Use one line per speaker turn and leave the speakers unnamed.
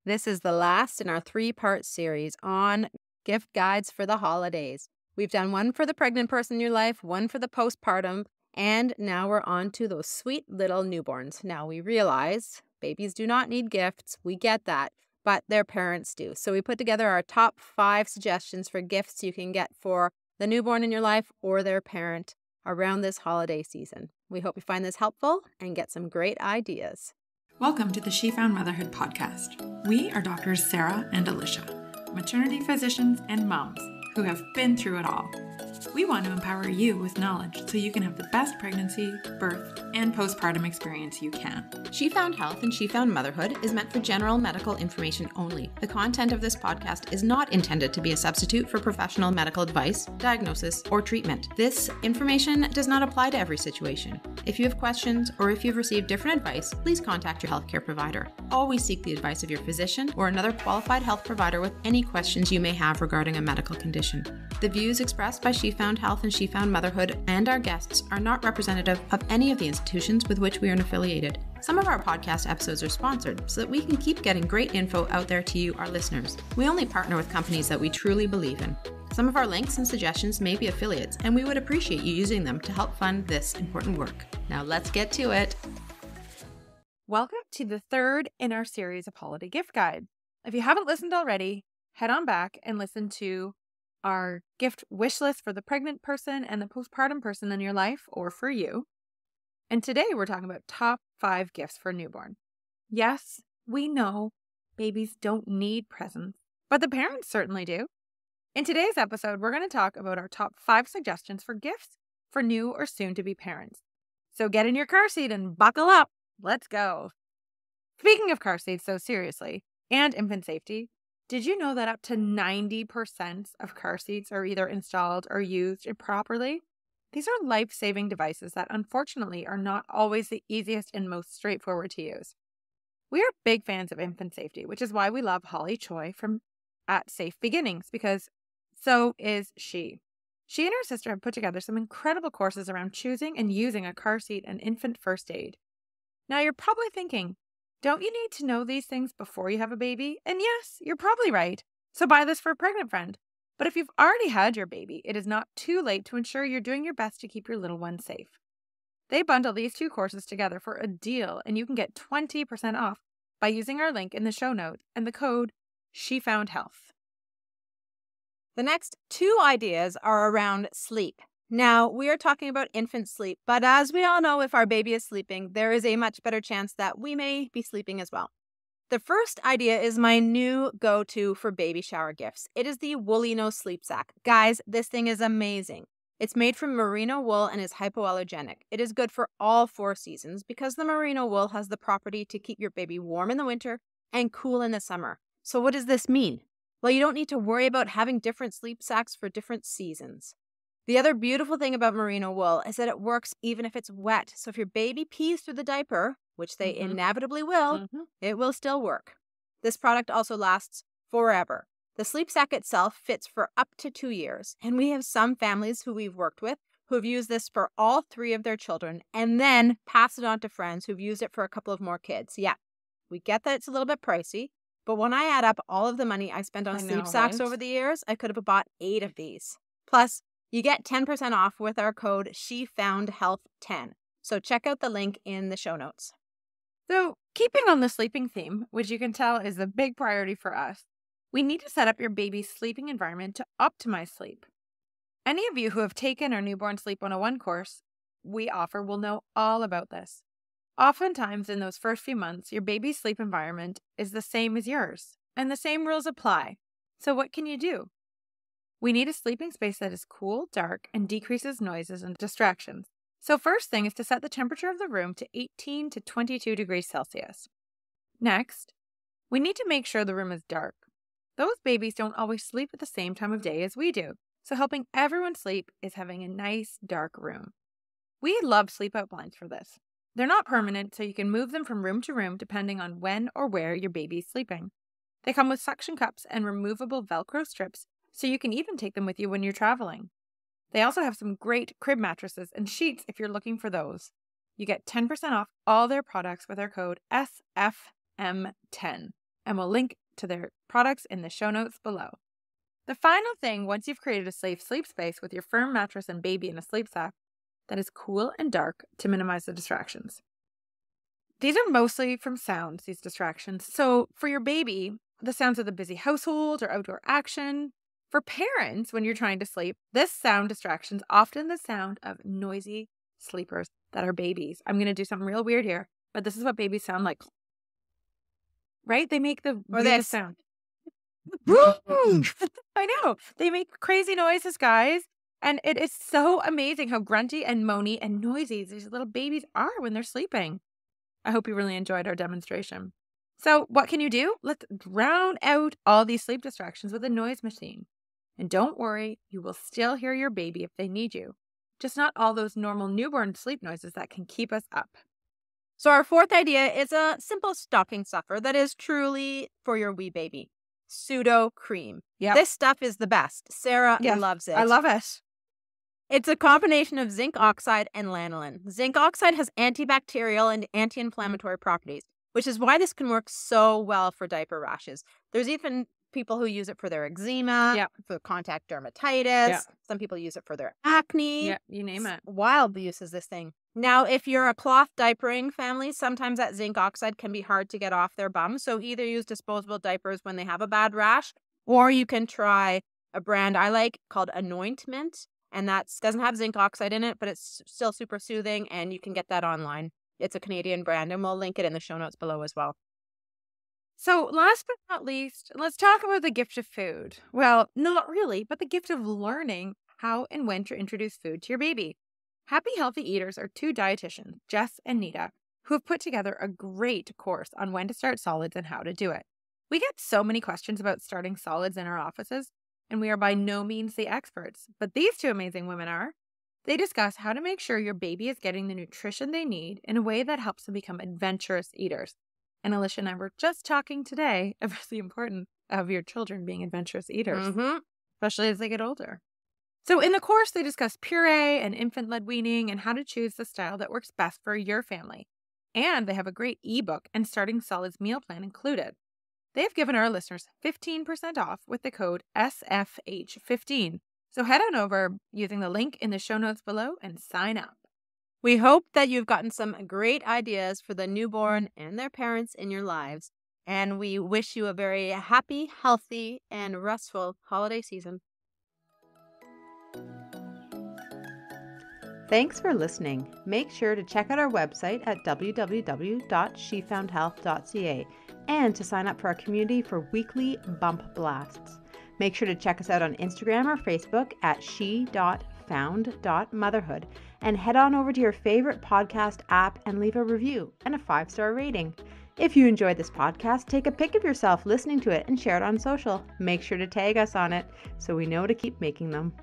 This is the last in our 3-part series on gift guides for the holidays. We've done one for the pregnant person in your life, one for the postpartum, and now we're on to those sweet little newborns. Now we realize babies do not need gifts. We get that, but their parents do. So we put together our top 5 suggestions for gifts you can get for the newborn in your life or their parent around this holiday season. We hope you find this helpful and get some great ideas.
Welcome to the She Found Motherhood podcast. We are doctors Sarah and Alicia, maternity physicians and moms who have been through it all. We want to empower you with knowledge so you can have the best pregnancy, birth, and postpartum experience you can.
She Found Health and She Found Motherhood is meant for general medical information only. The content of this podcast is not intended to be a substitute for professional medical advice, diagnosis, or treatment. This information does not apply to every situation. If you have questions or if you've received different advice, please contact your healthcare provider. Always seek the advice of your physician or another qualified health provider with any questions you may have regarding a medical condition. The views expressed by She Found Health and She Found Motherhood and our guests are not representative of any of the institutions with which we are affiliated. Some of our podcast episodes are sponsored so that we can keep getting great info out there to you, our listeners. We only partner with companies that we truly believe in. Some of our links and suggestions may be affiliates, and we would appreciate you using them to help fund this important work. Now let's get to it.
Welcome to the third in our series of holiday gift guide. If you haven't listened already, head on back and listen to our gift wish list for the pregnant person and the postpartum person in your life or for you. And today we're talking about top 5 gifts for a newborn. Yes, we know babies don't need presents, but the parents certainly do. In today's episode, we're going to talk about our top 5 suggestions for gifts for new or soon-to-be parents. So get in your car seat and buckle up. Let's go. Speaking of car seats, so seriously, and infant safety, did you know that up to 90% of car seats are either installed or used improperly? These are life-saving devices that unfortunately are not always the easiest and most straightforward to use. We are big fans of infant safety, which is why we love Holly Choi from at Safe Beginnings, because so is she. She and her sister have put together some incredible courses around choosing and using a car seat and infant first aid. Now you're probably thinking, don't you need to know these things before you have a baby? And yes, you're probably right. So buy this for a pregnant friend. But if you've already had your baby, it is not too late to ensure you're doing your best to keep your little one safe. They bundle these 2 courses together for a deal, and you can get 20% off by using our link in the show notes and the code SheFoundHealth.
The next 2 ideas are around sleep. Now, we are talking about infant sleep, but as we all know, if our baby is sleeping, there is a much better chance that we may be sleeping as well. The first idea is my new go-to for baby shower gifts. It is the Woolino Sleep Sack. Guys, this thing is amazing. It's made from merino wool and is hypoallergenic. It is good for all 4 seasons because the merino wool has the property to keep your baby warm in the winter and cool in the summer. So what does this mean? Well, you don't need to worry about having different sleep sacks for different seasons. The other beautiful thing about merino wool is that it works even if it's wet. So if your baby pees through the diaper, which they inevitably will, it will still work. This product also lasts forever. The sleep sack itself fits for up to 2 years. And we have some families who we've worked with who have used this for all 3 of their children and then pass it on to friends who've used it for a couple of more kids. Yeah, we get that it's a little bit pricey, but when I add up all of the money I spent on sleep sacks over the years, I could have bought 8 of these. Plus, you get 10% off with our code SheFoundHealth10. So check out the link in the show notes.
So keeping on the sleeping theme, which you can tell is a big priority for us, we need to set up your baby's sleeping environment to optimize sleep. Any of you who have taken our Newborn Sleep 101 course we offer will know all about this. Oftentimes in those first few months, your baby's sleep environment is the same as yours, and the same rules apply. So what can you do? We need a sleeping space that is cool, dark, and decreases noises and distractions. So first thing is to set the temperature of the room to 18 to 22 degrees Celsius. Next, we need to make sure the room is dark. Those babies don't always sleep at the same time of day as we do, so helping everyone sleep is having a nice, dark room. We love sleep-out blinds for this. They're not permanent, so you can move them from room to room depending on when or where your baby is sleeping. They come with suction cups and removable Velcro strips, so you can even take them with you when you're traveling. They also have some great crib mattresses and sheets if you're looking for those. You get 10% off all their products with our code SFM10. and we'll link to their products in the show notes below. The final thing, once you've created a safe sleep space with your firm mattress and baby in a sleep sack that is cool and dark to minimize the distractions. These are mostly from sounds, these distractions. So for your baby, the sounds of the busy household or outdoor action. For parents, when you're trying to sleep, this sound distraction is often the sound of noisy sleepers that are babies. I'm going to do something real weird here, but this is what babies sound like. Right? They make the weirdest sound. I know. They make crazy noises, guys. And it is so amazing how grunty and moany and noisy these little babies are when they're sleeping. I hope you really enjoyed our demonstration. So what can you do? Let's drown out all these sleep distractions with a noise machine. And don't worry, you will still hear your baby if they need you. Just not all those normal newborn sleep noises that can keep us up.
So our fourth idea is a simple stocking stuffer that is truly for your wee baby. Pseudo-Cream.
Yeah,
This stuff is the best. Sarah loves it.
I love it.
It's a combination of zinc oxide and lanolin. Zinc oxide has antibacterial and anti-inflammatory properties, which is why this can work so well for diaper rashes. There's even people who use it for their eczema, for contact dermatitis. Some people use it for their acne.
Yeah, you name it.
Wild uses this thing. Now, if you're a cloth diapering family, sometimes that zinc oxide can be hard to get off their bum. So either use disposable diapers when they have a bad rash, or you can try a brand I like called Anointment. And that doesn't have zinc oxide in it, but it's still super soothing, and you can get that online. It's a Canadian brand, and we'll link it in the show notes below as well.
So last but not least, let's talk about the gift of food. Well, not really, but the gift of learning how and when to introduce food to your baby. Happy Healthy Eaters are two dietitians, Jess and Nita, who have put together a great course on when to start solids and how to do it. We get so many questions about starting solids in our offices, and we are by no means the experts, but these two amazing women are. They discuss how to make sure your baby is getting the nutrition they need in a way that helps them become adventurous eaters. And Alicia and I were just talking today about the importance of your children being adventurous eaters, especially as they get older. So in the course, they discuss puree and infant-led weaning and how to choose the style that works best for your family. And they have a great ebook and starting solids meal plan included. They have given our listeners 15% off with the code SFH15. So head on over using the link in the show notes below and sign up.
We hope that you've gotten some great ideas for the newborn and their parents in your lives. And we wish you a very happy, healthy, and restful holiday season. Thanks for listening. Make sure to check out our website at www.shefoundhealth.ca and to sign up for our community for weekly bump blasts. Make sure to check us out on Instagram or Facebook at she.found.motherhood and head on over to your favorite podcast app and leave a review and a 5-star rating. If you enjoyed this podcast, take a pic of yourself listening to it and share it on social. Make sure to tag us on it so we know to keep making them.